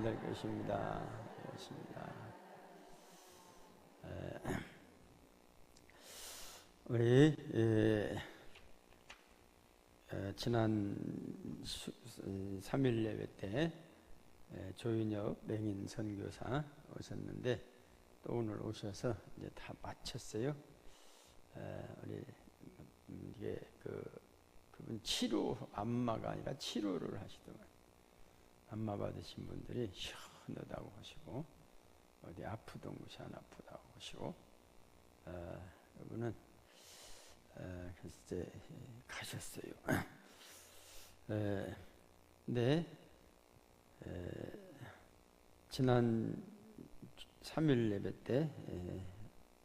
해결될 것입니다. 그렇습니다. 우리 지난 3일 예배 때 조윤혁 맹인 선교사 오셨는데 또 오늘 오셔서 이제 다 마쳤어요. 우리 이게 그분 치료, 안마가 아니라 치료를 하시더만 안마 받으신 분들이 시원하다고 하시고 어디 아프던 곳이 안 아프다고 하시고 이분은 글쎄 가셨어요. 네, 지난 3일 예배 때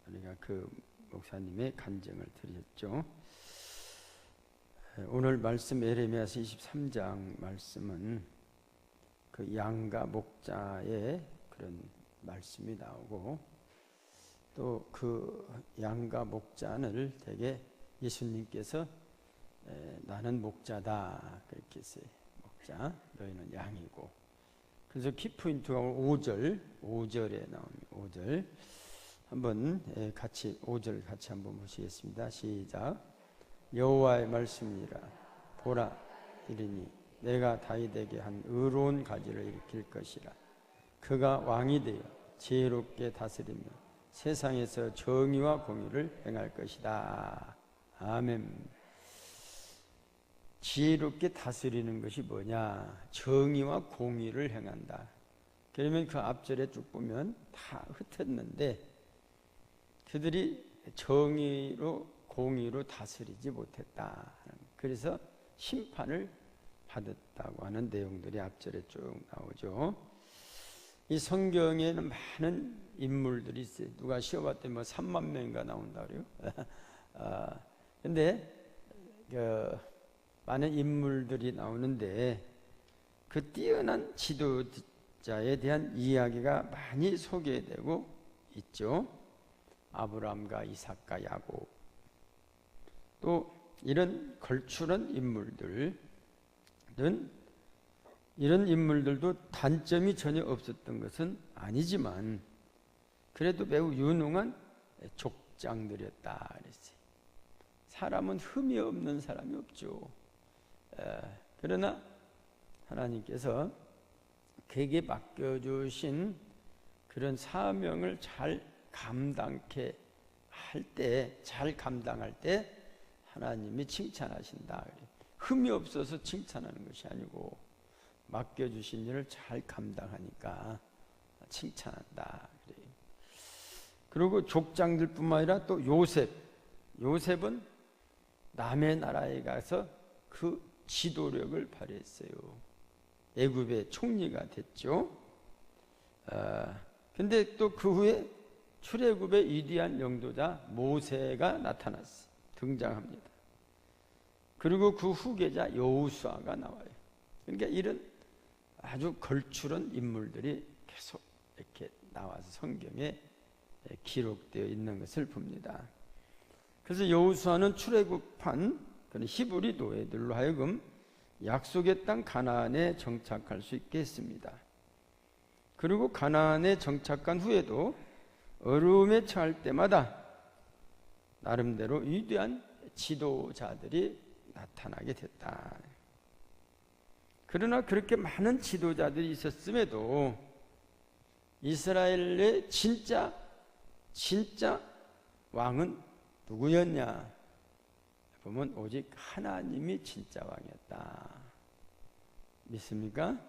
우리가 그 목사님의 간증을 드렸죠. 오늘 말씀 에레미야서 23장 말씀은 그 양과 목자의 그런 말씀이 나오고 또 그 양과 목자를 되게 예수님께서 나는 목자다 그렇게 했어요. 목자, 너희는 양이고. 그래서 키포인트가 5절에 나옵니다. 5절 한번 같이 5절 같이 한번 보시겠습니다. 시작. 여호와의 말씀이라 보라 이르니 내가 다윗에게 한 의로운 가지를 일으킬 것이라. 그가 왕이 되어 지혜롭게 다스리며 세상에서 정의와 공의를 행할 것이다. 아멘. 지혜롭게 다스리는 것이 뭐냐? 정의와 공의를 행한다. 그러면 그 앞절에 쭉 보면 다 흩었는데 그들이 정의로 공의로 다스리지 못했다. 그래서 심판을 받았다고 하는 내용들이 앞절에 쭉 나오죠. 이 성경에는 많은 인물들이 있어요. 누가 시험봤더니 뭐 3만 명인가 나온다 그래요. 근데 많은 인물들이 나오는데 그 뛰어난 지도자에 대한 이야기가 많이 소개되고 있죠. 아브라함과 이삭과 야곱. 또 이런 걸출한 인물들은 이런 인물들도 단점이 전혀 없었던 것은 아니지만 그래도 매우 유능한 족장들이었다 그랬어요. 사람은 흠이 없는 사람이 없죠. 그러나 하나님께서 그에게 맡겨주신 그런 사명을 잘 감당케 할 때, 잘 감당할 때 하나님이 칭찬하신다. 흠이 없어서 칭찬하는 것이 아니고 맡겨주신 일을 잘 감당하니까 칭찬한다. 그리고 족장들뿐만 아니라 또 요셉은 남의 나라에 가서 그 지도력을 발휘했어요. 애굽의 총리가 됐죠. 근데 또 그 후에 출애굽의 위대한 영도자 모세가 나타났어요. 등장합니다. 그리고 그 후계자 여호수아가 나와요. 그러니까 이런 아주 걸출한 인물들이 계속 이렇게 나와서 성경에 기록되어 있는 것을 봅니다. 그래서 여호수아는 출애굽한 그런 히브리 노예들로 하여금 약속의 땅 가나안에 정착할 수 있게 했습니다. 그리고 가나안에 정착한 후에도 어려움에 처할 때마다 나름대로 위대한 지도자들이 나타나게 됐다. 그러나 그렇게 많은 지도자들이 있었음에도 이스라엘의 진짜 왕은 누구였냐? 보면 오직 하나님이 진짜 왕이었다. 믿습니까?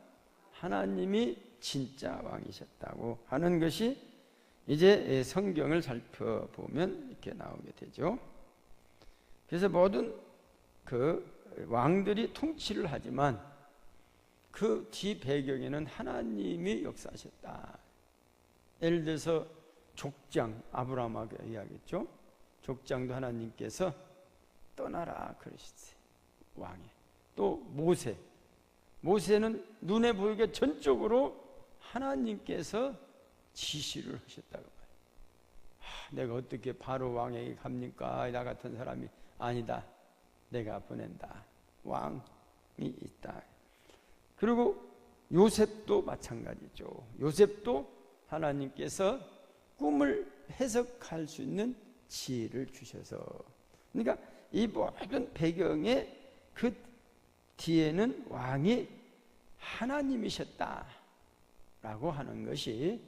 하나님이 진짜 왕이셨다고 하는 것이 이제 성경을 살펴보면 이렇게 나오게 되죠. 그래서 모든 그 왕들이 통치를 하지만 그 뒤 배경에는 하나님이 역사하셨다. 예를 들어서 족장, 아브라함하고 이야기했죠. 족장도 하나님께서 떠나라 그러셨어요. 왕이. 또 모세는 눈에 보이게 전적으로 하나님께서 지시를 하셨다고 봐요. 내가 어떻게 바로 왕에게 갑니까? 나 같은 사람이 아니다. 내가 보낸다. 왕이 있다. 그리고 요셉도 마찬가지죠. 요셉도 하나님께서 꿈을 해석할 수 있는 지혜를 주셔서, 그러니까 이 모든 배경에 그 뒤에는 왕이 하나님이셨다라고 하는 것이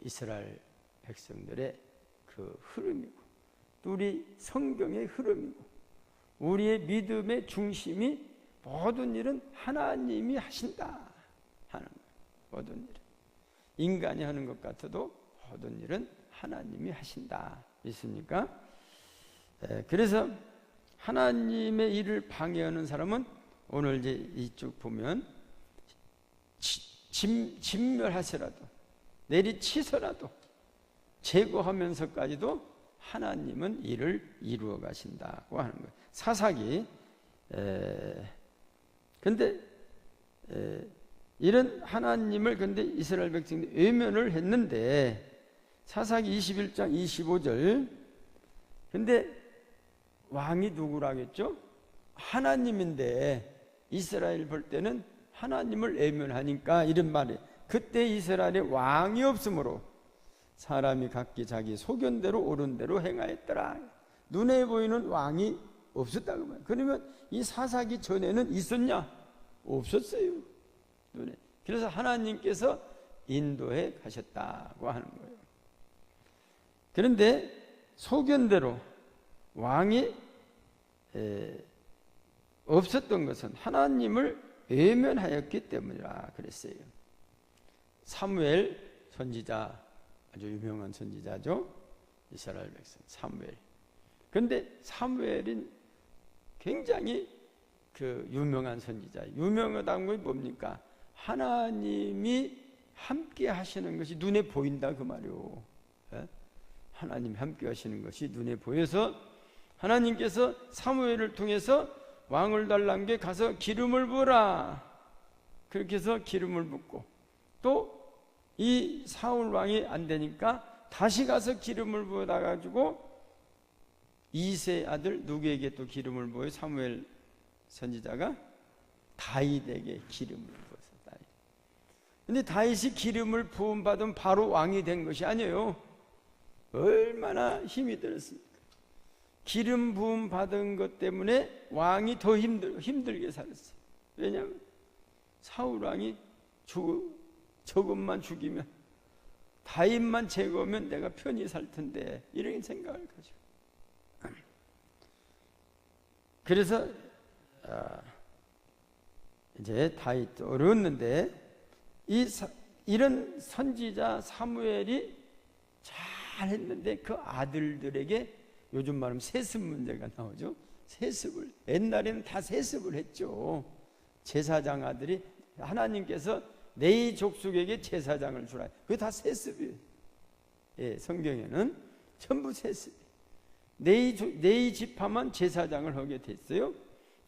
이스라엘 백성들의 그 흐름이고, 또 우리 성경의 흐름이고, 우리의 믿음의 중심이 모든 일은 하나님이 하신다 하는 거예요. 모든 일은 인간이 하는 것 같아도 모든 일은 하나님이 하신다. 있습니까? 그래서 하나님의 일을 방해하는 사람은 오늘 이제 이쪽 보면 진멸하시라도 내리치서라도 제거하면서까지도 하나님은 일을 이루어 가신다고 하는 거예요. 사사기. 근데 이런 하나님을 근데 이스라엘 백성들이 외면을 했는데, 사사기 21장 25절. 근데 왕이 누구라겠죠? 하나님인데 이스라엘 볼 때는 하나님을 외면하니까 이런 말이, 그때 이스라엘에 왕이 없으므로 사람이 각기 자기 소견대로 옳은 대로 행하였더라. 눈에 보이는 왕이 없었다고 말이에요. 그러면 이 사사기 전에는 있었냐? 없었어요. 눈에. 그래서 하나님께서 인도해 가셨다고 하는 거예요. 그런데 소견대로 왕이 없었던 것은 하나님을 외면하였기 때문이라 그랬어요. 사무엘 선지자, 아주 유명한 선지자죠. 이스라엘 백성 사무엘. 그런데 사무엘은 굉장히 그 유명한 선지자. 유명하다는 건 뭡니까? 하나님이 함께 하시는 것이 눈에 보인다 그 말이요. 하나님이 함께 하시는 것이 눈에 보여서 하나님께서 사무엘을 통해서 왕을 달란 게 가서 기름을 부어라. 그렇게 해서 기름을 붓고, 또 이 사울 왕이 안 되니까 다시 가서 기름을 부어다 가지고 이세 아들 누구에게 또 기름을 부어요? 사무엘 선지자가 다윗에게 기름을 부었어요. 근데 다윗이 기름을 부음 받은 바로 왕이 된 것이 아니에요. 얼마나 힘이 들었습니까? 기름 부음 받은 것 때문에 왕이 더 힘들게 살았어요. 왜냐하면 사울 왕이 저것만 죽이면, 다윗만 제거하면 내가 편히 살 텐데, 이런 생각을 가지고. 그래서 이제 다윗도 어려웠는데, 이런 선지자 사무엘이 잘했는데 그 아들들에게 요즘 말하면 세습 문제가 나오죠. 세습을, 옛날에는 다 세습을 했죠. 제사장 아들이, 하나님께서 네 족속에게 제사장을 주라, 그게 다 세습이에요. 예, 성경에는 전부 세습. 네 지파만 제사장을 하게 됐어요.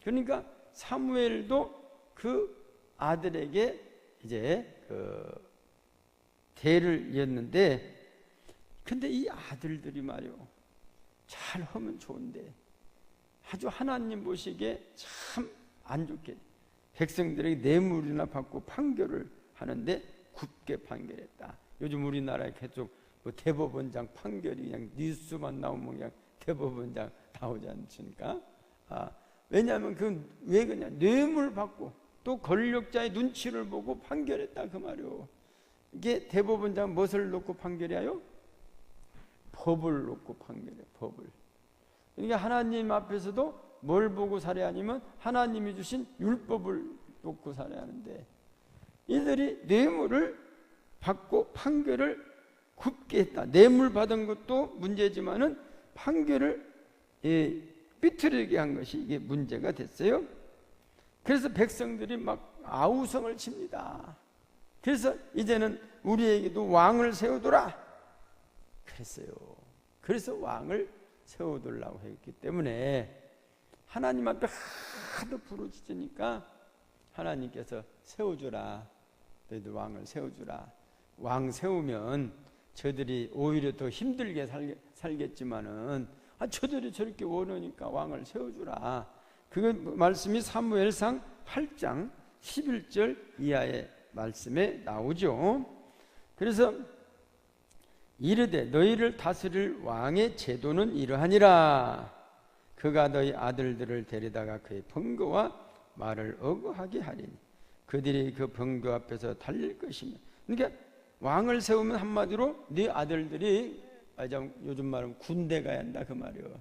그러니까 사무엘도 그 아들에게 이제 그 대를 이었는데, 근데 이 아들들이 말이요, 잘 하면 좋은데 아주 하나님 보시기에 참 안 좋게 백성들에게 뇌물이나 받고 판결을 하는데 굽게 판결했다. 요즘 우리나라에 계속 뭐 대법원장 판결이 그냥 뉴스만 나오면 그냥 대법원장 나오지 않습니까? 왜냐하면 그건 왜 그냥 뇌물 받고 또 권력자의 눈치를 보고 판결했다 그 말이요. 이게 대법원장 무엇을 놓고 판결해요? 법을 놓고 판결해. 법을. 그러니까 하나님 앞에서도 뭘 보고 살해하냐면 하나님이 주신 율법을 놓고 살해하는데, 이들이 뇌물을 받고 판결을 굽게 했다. 뇌물 받은 것도 문제지만은 판결을 삐뚤게 한 것이 이게 문제가 됐어요. 그래서 백성들이 막 아우성을 칩니다. 그래서 이제는 우리에게도 왕을 세우더라 그랬어요. 그래서 왕을 세워두려고 했기 때문에 하나님 앞에 하도 부르짖으니까 하나님께서 세워주라, 너희들 왕을 세워주라. 왕 세우면 저들이 오히려 더 힘들게 살겠지만은 저들이 저렇게 원하니까 왕을 세워주라. 그 말씀이 사무엘상 8장 11절 이하의 말씀에 나오죠. 그래서 이르되 너희를 다스릴 왕의 제도는 이러하니라. 그가 너희 아들들을 데려다가 그의 번거와 말을 어거하게 하리니 그들이 그 번거 앞에서 달릴 것이며. 그러니까 왕을 세우면 한마디로 네 아들들이 요즘 말하면 군대 가야 한다 그 말이에요.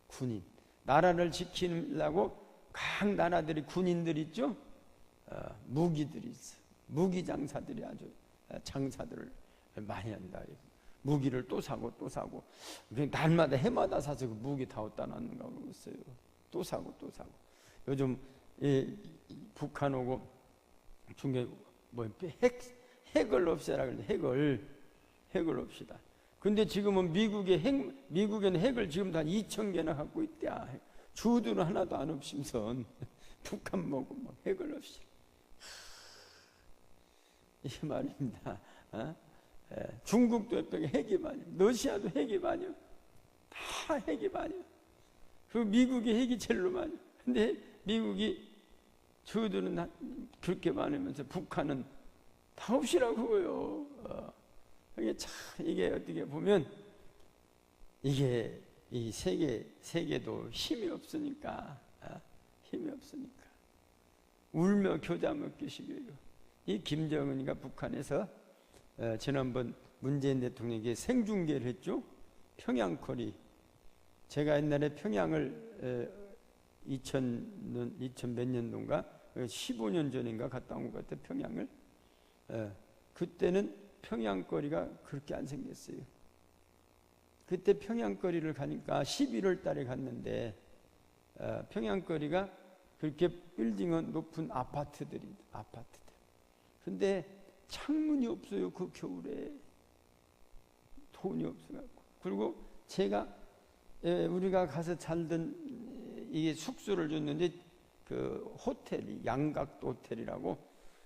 군인. 나라를 지키려고 각 나라들이 군인들이 있죠. 무기들이 있어. 무기 장사들이 아주 장사들을 많이 한다. 무기를 또 사고 또 사고 날마다 해마다 사서 그 무기 다 얻다 놨는가 모르겠어요. 또 사고 또 사고. 요즘 북한 오고 중계 핵을 없애라 그러는데 핵을 없이다. 근데 지금은 미국에는 핵을 지금 다 2,000개나 갖고 있대야. 주들은 하나도 안 없으면서 북한 보고 뭐 핵을 없이. 이 말입니다. 중국도 옆에 핵이 많이, 러시아도 핵이 많이, 다 핵이 많이. 그 미국이 핵이 제일로 많이. 근데 미국이 저들은 그렇게 많으면서 북한은 다 없이라고요. 이게 어떻게 보면 이게 이 세계도 힘이 없으니까 울며 겨자 먹기식이에요. 이 김정은이가 북한에서 지난번 문재인 대통령에게 생중계를 했죠. 평양거리. 제가 옛날에 평양을 2000 몇 년도인가 15년 전인가 갔다 온 것 같아요. 평양을. 그때는 평양거리가 그렇게 안 생겼어요. 그때 평양거리를 가니까 11월 달에 갔는데 평양거리가 그렇게 빌딩은 높은 아파트들. 근데 창문이 없어요. 그 겨울에 돈이 없어갖고. 그리고 제가 우리가 가서 살던 이게 숙소를 줬는데 그 호텔이 양각도 호텔이라고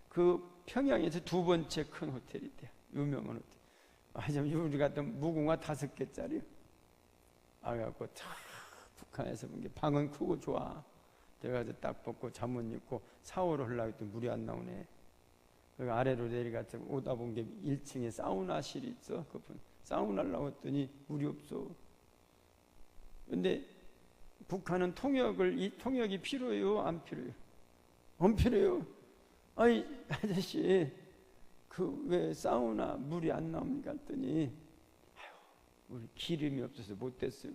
그 평양에서 두 번째 큰 호텔이대요. 유명한 호텔. 하지만 우리 같은 무궁화 5개짜리. 그래갖고 참 북한에서 본 게 방은 크고 좋아. 내가 딱 벗고 잠옷 입고 샤워를 하려고 했더니 물이 안 나오네. 그 아래로 내려가서 오다 본 게 1층에 사우나실이 있어. 그분 사우나 하려고 했더니 물이 없어. 근데 북한은 이 통역이 필요해요? 안 필요해요? 안 필요해요. 아니 아저씨 그 왜 사우나 물이 안 나옵니까? 했더니 우리 기름이 없어서 못 됐어요.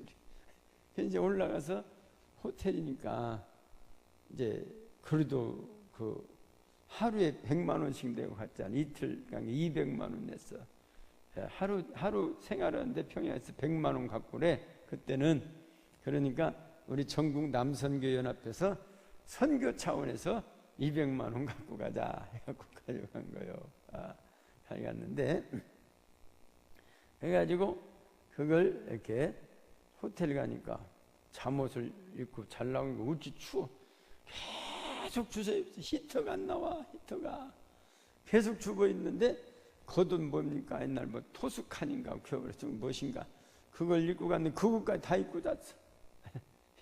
우리 이제 올라가서 호텔이니까 이제 그래도 그 하루에 100만 원씩 내고 갔잖아. 이틀 강에 200만 원 냈어. 하루 생활하는데 평양에서 100만 원 갖고 그래. 그때는. 그러니까 우리 전국 남선교연합에서 선교 차원에서 200만 원 갖고 가자 해갖고 가져간 거예요. 가져갔는데 그래가지고 그걸 이렇게 호텔 가니까 잠옷을 입고 잘 나오는 거 어찌 추워. 계속 주세요. 히터가 안 나와. 히터가 계속 죽어 있는데 겉은 뭡니까? 옛날 뭐 토수칸인가 겨울에 좀 무엇인가 그걸 입고 갔는데 그것까지 다 입고 잤어.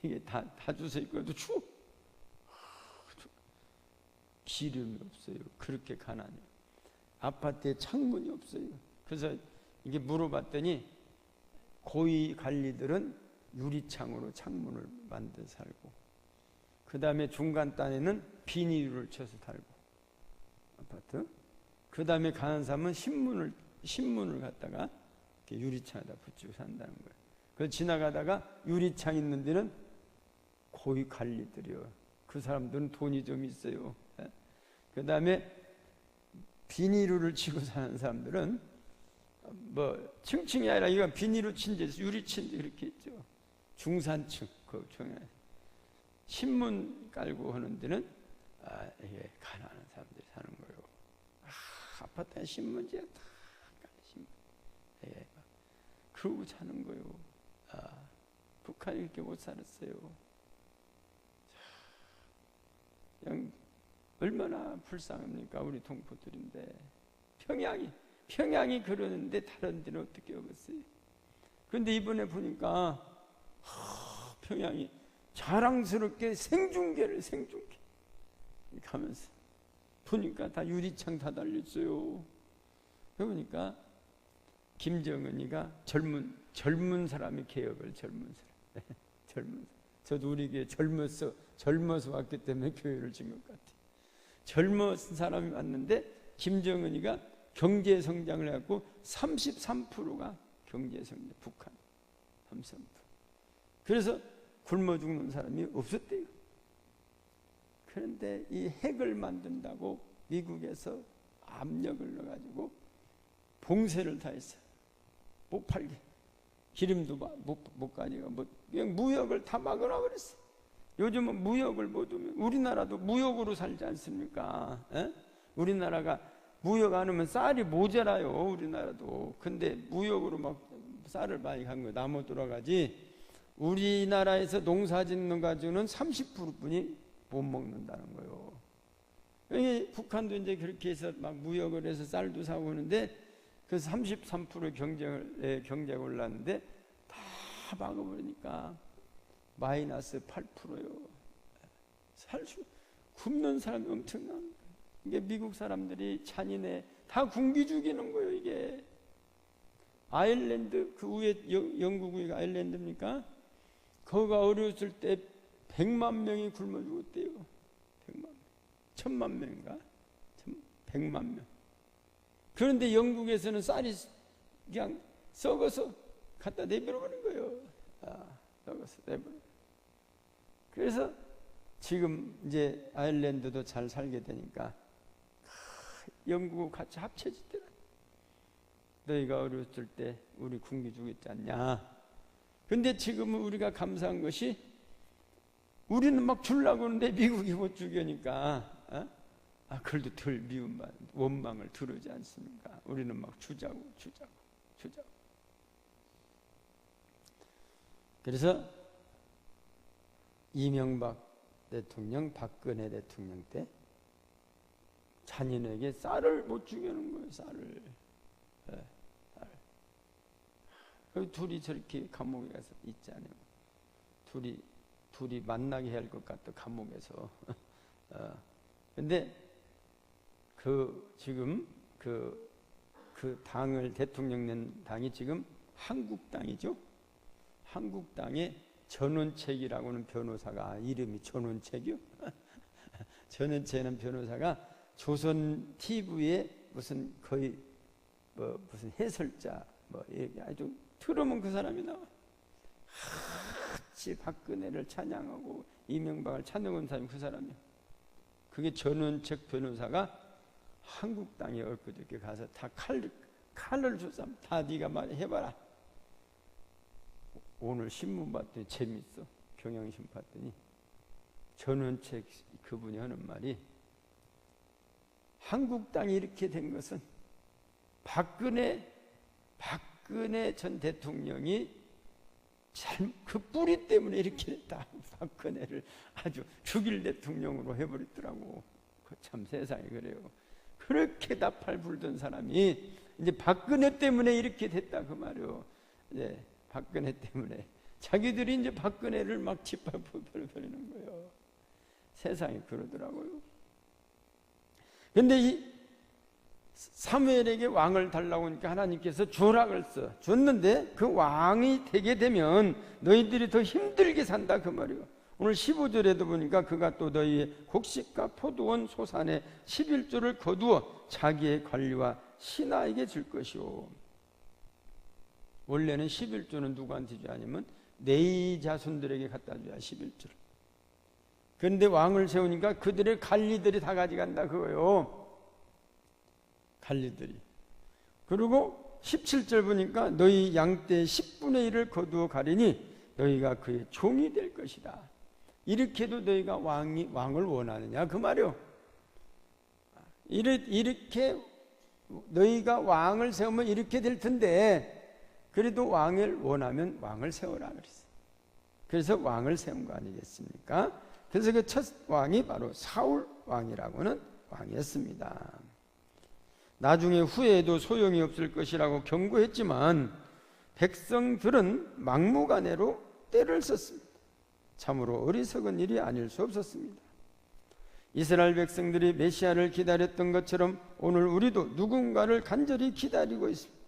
이게 다 주워 입고도 추워. 기름이 없어요. 그렇게 가난해요. 아파트에 창문이 없어요. 그래서 이게 물어봤더니 고위 관리들은 유리창으로 창문을 만들어 살고 그 다음에 중간 단에는 비닐을 쳐서 달고 아파트. 그 다음에 가는 사람은 신문을 갖다가 이렇게 유리창에다 붙이고 산다는 거예요. 그걸 지나가다가 유리창 있는 데는 고위 관리들이요. 그 사람들은 돈이 좀 있어요. 그 다음에 비닐을 치고 사는 사람들은 뭐 층층이 아니라 이건 비닐로 친 데 유리 친 데 이렇게 있죠. 중산층 그 중에 신문 깔고 하는 데는 이게 가난한 사람들이 사는 거예요. 아파트에 신문지에 다 신문. 예, 그러고 사는 거예요. 북한이 이렇게 못 살았어요. 그냥 얼마나 불쌍합니까? 우리 동포들인데 평양이 그러는데 다른 데는 어떻게 하겠어요? 그런데 이번에 보니까 평양이 자랑스럽게 생중계 가면서 보니까 다 유리창 다 달렸어요. 그러니까 김정은이가 젊은 사람의 개혁을 젊은 사람. 저도 우리 교회 젊어서 왔기 때문에 교회를 진 것 같아요. 젊은 사람이 왔는데 김정은이가 경제 성장을 해갖고 33%가 경제 성장, 북한 33%. 그래서 굶어 죽는 사람이 없었대요. 그런데 이 핵을 만든다고 미국에서 압력을 넣어가지고 봉쇄를 다 했어요. 못 팔게. 기름도 못 가니까 그냥 무역을 다 막으라 그랬어. 요즘은 무역을 못 하면 우리나라도 무역으로 살지 않습니까? 에? 우리나라가 무역 안 하면 쌀이 모자라요. 우리나라도. 근데 무역으로 막 쌀을 많이 간 거예요. 나무 돌아가지. 우리나라에서 농사 짓는 가지고는 30%뿐이 못 먹는다는 거예요. 북한도 이제 그렇게 해서 막 무역을 해서 쌀도 사고 하는데 그 33% 경제가 올랐는데 다 막아버리니까 마이너스 8%요. 굶는 사람이 엄청난. 이게 미국 사람들이 잔인해. 다 굶기 죽이는 거예요. 이게 아일랜드 그 위에 영국 위가 아일랜드입니까? 거기가 어려웠을 때 100만 명이 굶어 죽었대요. 100만 명. 1000만 명인가? 100만 명. 그런데 영국에서는 쌀이 그냥 썩어서 갖다 내버려버린 거예요. 썩어서 내버려. 그래서 지금 이제 아일랜드도 잘 살게 되니까 영국하고 같이 합쳐지더라. 너희가 어렸을 때 우리 굶기 죽였지 않냐. 근데 지금은 우리가 감사한 것이 우리는 막 주려고 하는데 미국이 못 죽이니까 그래도 덜 미움만 원망을 들으지 않습니까? 우리는 막 주자고. 그래서 이명박 대통령, 박근혜 대통령 때 자녀에게 쌀을 못 주게하는 거예요. 쌀을. 둘이 저렇게 감옥에 가서 있잖아요. 둘이 만나게 해야 할 것 같아. 감옥에서. 근데 지금 그 당을 대통령 낸 당이 지금 한국당이죠. 한국당의 전원책이라고는 변호사가 이름이 전원책이요. 전원책이라는 변호사가 조선 TV에 무슨 거의 무슨 해설자 아주 들으면 그 사람이 나와. 같이 박근혜를 찬양하고 이명박을 찬양한 사람이 그 사람이야. 그게 전원책 변호사가 한국당에 엊그저께 가서 다 칼을 줬어. 다 네가 말해봐라. 오늘 신문 봤더니 재밌어. 경향신문 봤더니 전원책 그분이 하는 말이 한국당이 이렇게 된 것은 박근혜 전 대통령이 그 뿌리 때문에 이렇게 됐다. 박근혜를 아주 죽일 대통령으로 해버렸더라고. 참 세상에 그래요. 그렇게 나팔 불던 사람이 이제 박근혜 때문에 이렇게 됐다 그 말이요. 이제 박근혜 때문에 자기들이 이제 박근혜를 막 짓밟아버리는 거예요. 세상에 그러더라고요. 그런데 이 사무엘에게 왕을 달라고 하니까 하나님께서 주라 그랬어. 줬는데 그 왕이 되게 되면 너희들이 더 힘들게 산다 그 말이에요. 오늘 15절에도 보니까 그가 또 너희의 곡식과 포도원 소산의 11조를 거두어 자기의 관리와 신하에게 줄 것이요. 원래는 11조는 누구한테 줘야 하냐면 네 자손들에게 갖다 줘야 11조를. 그런데 왕을 세우니까 그들의 관리들이 다 가져간다 그거예요. 관리들이. 그리고 17절 보니까 너희 양떼 10분의 1을 거두어 가리니 너희가 그의 종이 될 것이다. 이렇게도 너희가 왕을 원하느냐 그 말이요. 이렇게 너희가 왕을 세우면 이렇게 될 텐데 그래도 왕을 원하면 왕을 세워라 그랬어요. 그래서 왕을 세운 거 아니겠습니까? 그래서 그 첫 왕이 바로 사울 왕이라고는 왕이었습니다. 나중에 후회해도 소용이 없을 것이라고 경고했지만 백성들은 막무가내로 때를 썼습니다. 참으로 어리석은 일이 아닐 수 없었습니다. 이스라엘 백성들이 메시아를 기다렸던 것처럼 오늘 우리도 누군가를 간절히 기다리고 있습니다.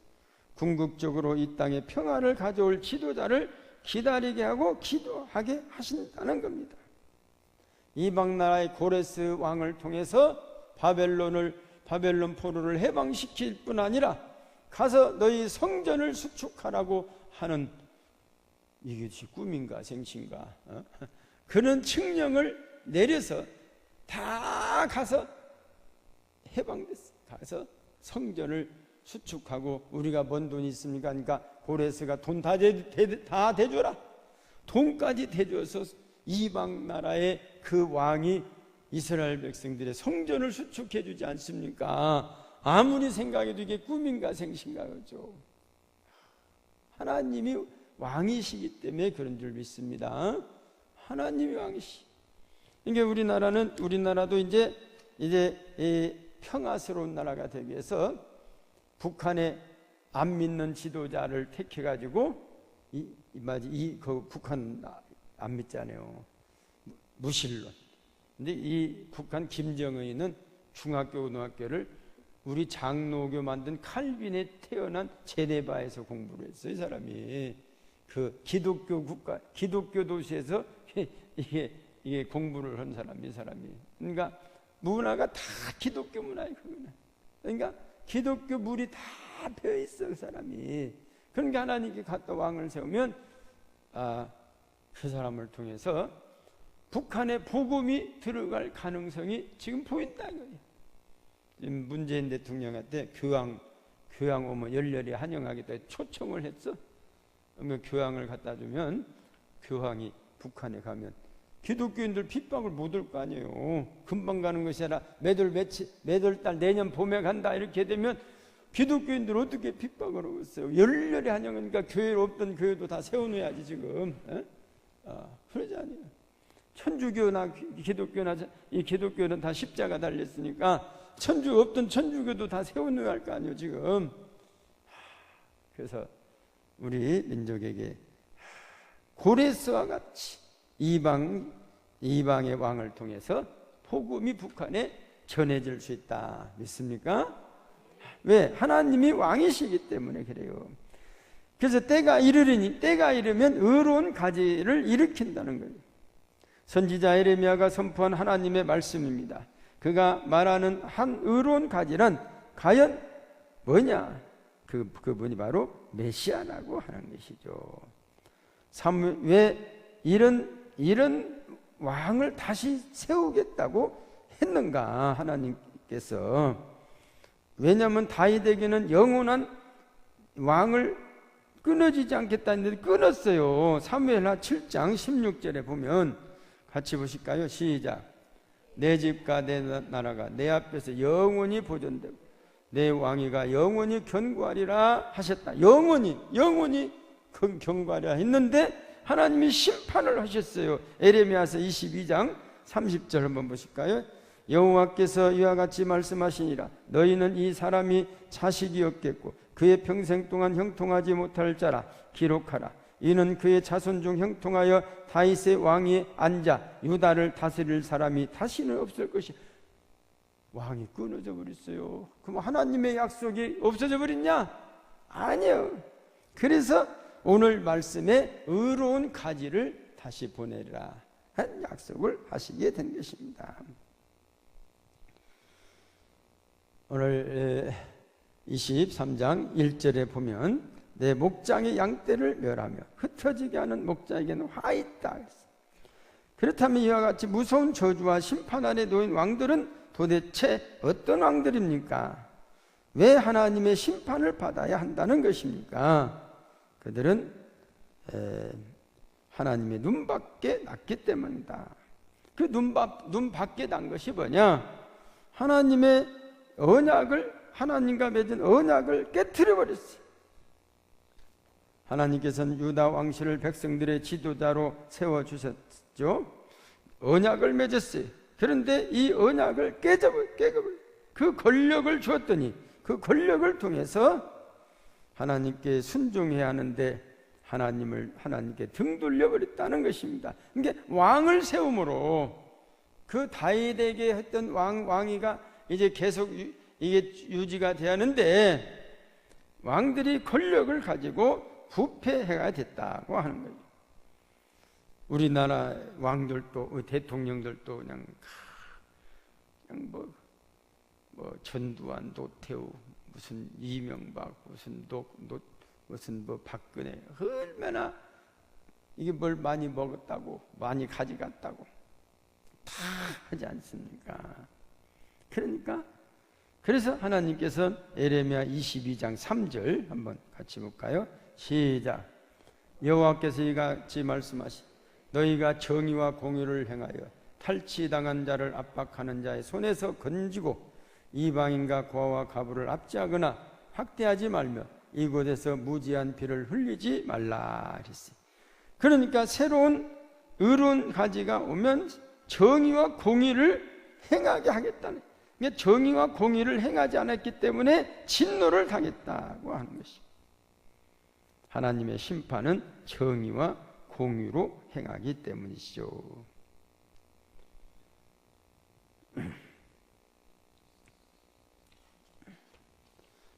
궁극적으로 이 땅에 평화를 가져올 지도자를 기다리게 하고 기도하게 하신다는 겁니다. 이방 나라의 고레스 왕을 통해서 바벨론 포로를 해방시킬 뿐 아니라 가서 너희 성전을 수축하라고 하는, 이것이 꿈인가 생신가, 그런 칙령을 내려서 다 가서 해방됐어. 가서 성전을 수축하고, 우리가 뭔 돈이 있습니까? 그러니까 고레스가 돈 다 대줘라. 돈까지 대줘서 이방 나라의 그 왕이 이스라엘 백성들의 성전을 수축해 주지 않습니까? 아무리 생각해도 이게 꿈인가 생신가 그죠. 하나님이 왕이시기 때문에 그런 줄 믿습니다. 하나님이 왕이시. 이게 우리나라도 이제 평화스러운 나라가 되기 위해서 북한에 안 믿는 지도자를 택해가지고 그 북한 안 믿잖아요. 무신론. 근데 이 북한 김정은이는 중학교 고등학교를 우리 장로교 만든 칼빈에 태어난 제네바에서 공부를 했어요. 이 사람이 그 기독교 국가, 기독교 도시에서 이게 공부를 한 사람이, 이 사람이. 그러니까 문화가 다 기독교 문화예요. 그러니까 기독교 물이 다 배어 있어, 그 사람이. 그러니까 하나님께 갖다 왕을 세우면 그 사람을 통해서 북한에 복음이 들어갈 가능성이 지금 보인다는 거예요. 지금 문재인 대통령한테 교황 오면 열렬히 환영하겠다 초청을 했어. 그러면 교황을 갖다 주면 교황이 북한에 가면 기독교인들 핍박을 못 할 거 아니에요. 금방 가는 것이 아니라 매달 달 내년 봄에 간다 이렇게 되면 기독교인들 어떻게 핍박을 하겠어요? 열렬히 환영하니까 교회 없던 교회도 다 세워놓아야지 지금. 그러지 않아요. 천주교나 기독교나 이 기독교는 다 십자가 달렸으니까 천주 없던 천주교도 다 세워놓아야 할 거 아니에요 지금. 그래서 우리 민족에게 고레스와 같이 이방의 왕을 통해서 복음이 북한에 전해질 수 있다 믿습니까? 왜? 하나님이 왕이시기 때문에 그래요. 그래서 때가 이르면 의로운 가지를 일으킨다는 거예요. 선지자 에레미야가 선포한 하나님의 말씀입니다. 그가 말하는 한 의로운 가지란 과연 뭐냐? 그분이 바로 메시아라고 하는 것이죠. 왜 이런 왕을 다시 세우겠다고 했는가 하나님께서. 왜냐하면 다윗에게는 영원한 왕을 끊어지지 않겠다는데 끊었어요. 사무엘하 7장 16절에 보면 같이 보실까요? 시작. 내 집과 내 나라가 내 앞에서 영원히 보존되고 내 왕위가 영원히 견고하리라 하셨다. 영원히 견고하리라 했는데 하나님이 심판을 하셨어요. 에레미야서 22장 30절 한번 보실까요? 여호와께서 이와 같이 말씀하시니라. 너희는 이 사람이 자식이 없겠고 그의 평생 동안 형통하지 못할 자라 기록하라. 이는 그의 자손 중 형통하여 다윗의 왕위에 앉아 유다를 다스릴 사람이 다시는 없을 것이야. 왕이 끊어져 버렸어요. 그럼 하나님의 약속이 없어져 버렸냐? 아니요. 그래서 오늘 말씀에 의로운 가지를 다시 보내라 한 약속을 하시게 된 것입니다. 오늘 23장 1절에 보면 내 목장의 양떼를 멸하며 흩어지게 하는 목자에게는 화 있다. 그렇다면 이와 같이 무서운 저주와 심판 아래 놓인 왕들은 도대체 어떤 왕들입니까? 왜 하나님의 심판을 받아야 한다는 것입니까? 그들은 하나님의 눈밖에 났기 때문이다. 그 눈밖에 난 것이 뭐냐? 하나님의 하나님과 맺은 언약을 깨트려 버렸어요. 하나님께서는 유다 왕실을 백성들의 지도자로 세워주셨죠. 언약을 맺었어요. 그런데 이 언약을 깨버려. 그 권력을 주었더니 그 권력을 통해서 하나님께 순종해야 하는데 하나님께 등 돌려버렸다는 것입니다. 그러니까 왕을 세움으로 그 다윗에게 했던 왕위가 이제 계속 이게 유지가 되었는데 왕들이 권력을 가지고 부패해가 됐다고 하는 거예요. 우리나라 왕들도 대통령들도 그냥 뭐 전두환, 노태우, 무슨 이명박, 무슨 뭐 박근혜 얼마나 이게 뭘 많이 먹었다고 많이 가져갔다고 다 하지 않습니까? 그러니까 그래서 하나님께서 에레미야 22장 3절 한번 같이 볼까요? 시작. 여호와께서 이같이 말씀하시 너희가 정의와 공의를 행하여 탈취당한 자를 압박하는 자의 손에서 건지고 이방인과 고아와 가부를 압제하거나 학대하지 말며 이곳에서 무지한 피를 흘리지 말라 그랬어요. 그러니까 새로운 의로운 가지가 오면 정의와 공의를 행하게 하겠다는, 그러니까 정의와 공의를 행하지 않았기 때문에 진노를 당했다고 하는 것입니다. 하나님의 심판은 정의와 공의로 행하기 때문이죠.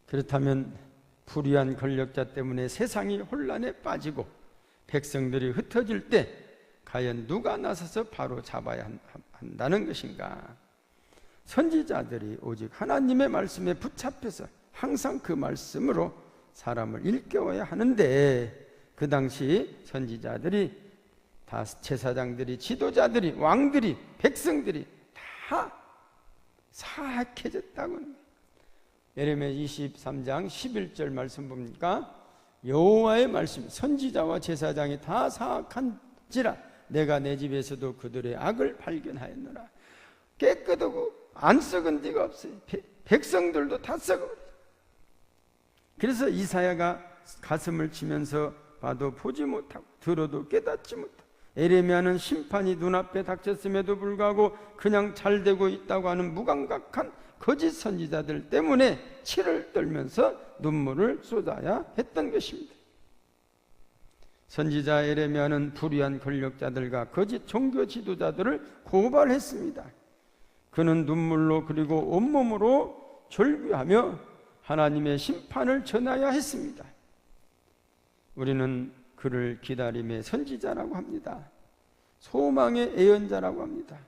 그렇다면 불의한 권력자 때문에 세상이 혼란에 빠지고 백성들이 흩어질 때 과연 누가 나서서 바로 잡아야 한다는 것인가? 선지자들이 오직 하나님의 말씀에 붙잡혀서 항상 그 말씀으로 사람을 일깨워야 하는데 그 당시 선지자들이 다 제사장들이 지도자들이 왕들이 백성들이 다 사악해졌다고 합니다. 예레미야 23장 11절 말씀 봅니까? 여호와의 말씀 선지자와 제사장이 다 사악한지라 내가 내 집에서도 그들의 악을 발견하였노라. 깨끗하고 안 썩은 데가 없어요. 백성들도 다 썩어버려요. 그래서 이사야가 가슴을 치면서 봐도 보지 못하고 들어도 깨닫지 못하고 에레미야는 심판이 눈앞에 닥쳤음에도 불구하고 그냥 잘 되고 있다고 하는 무감각한 거짓 선지자들 때문에 치를 떨면서 눈물을 쏟아야 했던 것입니다. 선지자 에레미야는 불의한 권력자들과 거짓 종교 지도자들을 고발했습니다. 그는 눈물로 그리고 온몸으로 절규하며 하나님의 심판을 전하여야 했습니다. 우리는 그를 기다림의 선지자라고 합니다. 소망의 예언자라고 합니다.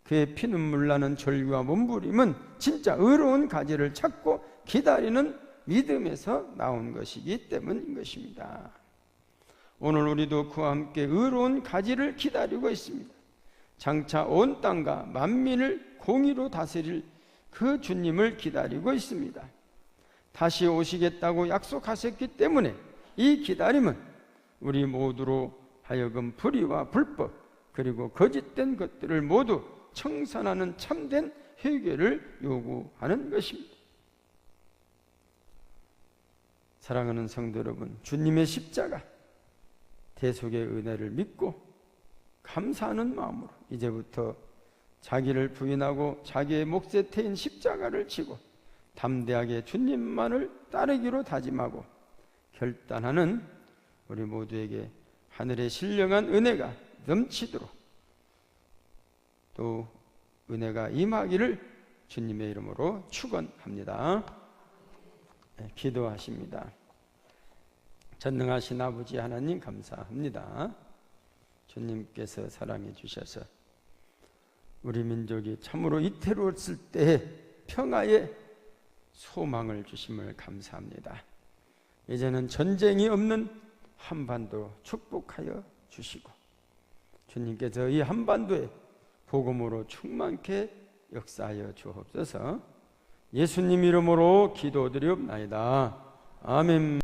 그의 피눈물 나는 절규와 몸부림은 진짜 의로운 가지를 찾고 기다리는 믿음에서 나온 것이기 때문인 것입니다. 오늘 우리도 그와 함께 의로운 가지를 기다리고 있습니다. 장차 온 땅과 만민을 공의로 다스릴 그 주님을 기다리고 있습니다. 다시 오시겠다고 약속하셨기 때문에 이 기다림은 우리 모두로 하여금 불의와 불법 그리고 거짓된 것들을 모두 청산하는 참된 회개를 요구하는 것입니다. 사랑하는 성도 여러분, 주님의 십자가 대속의 은혜를 믿고 감사하는 마음으로 이제부터 자기를 부인하고 자기의 몫에 태인 십자가를 지고 담대하게 주님만을 따르기로 다짐하고 결단하는 우리 모두에게 하늘의 신령한 은혜가 넘치도록 또 은혜가 임하기를 주님의 이름으로 축원합니다. 기도하십니다. 전능하신 아버지 하나님 감사합니다. 주님께서 사랑해 주셔서 우리 민족이 참으로 이태로웠을 때 평화의 소망을 주심을 감사합니다. 이제는 전쟁이 없는 한반도 축복하여 주시고 주님께서 이 한반도에 복음으로 충만케 역사하여 주옵소서. 예수님 이름으로 기도드리옵나이다. 아멘.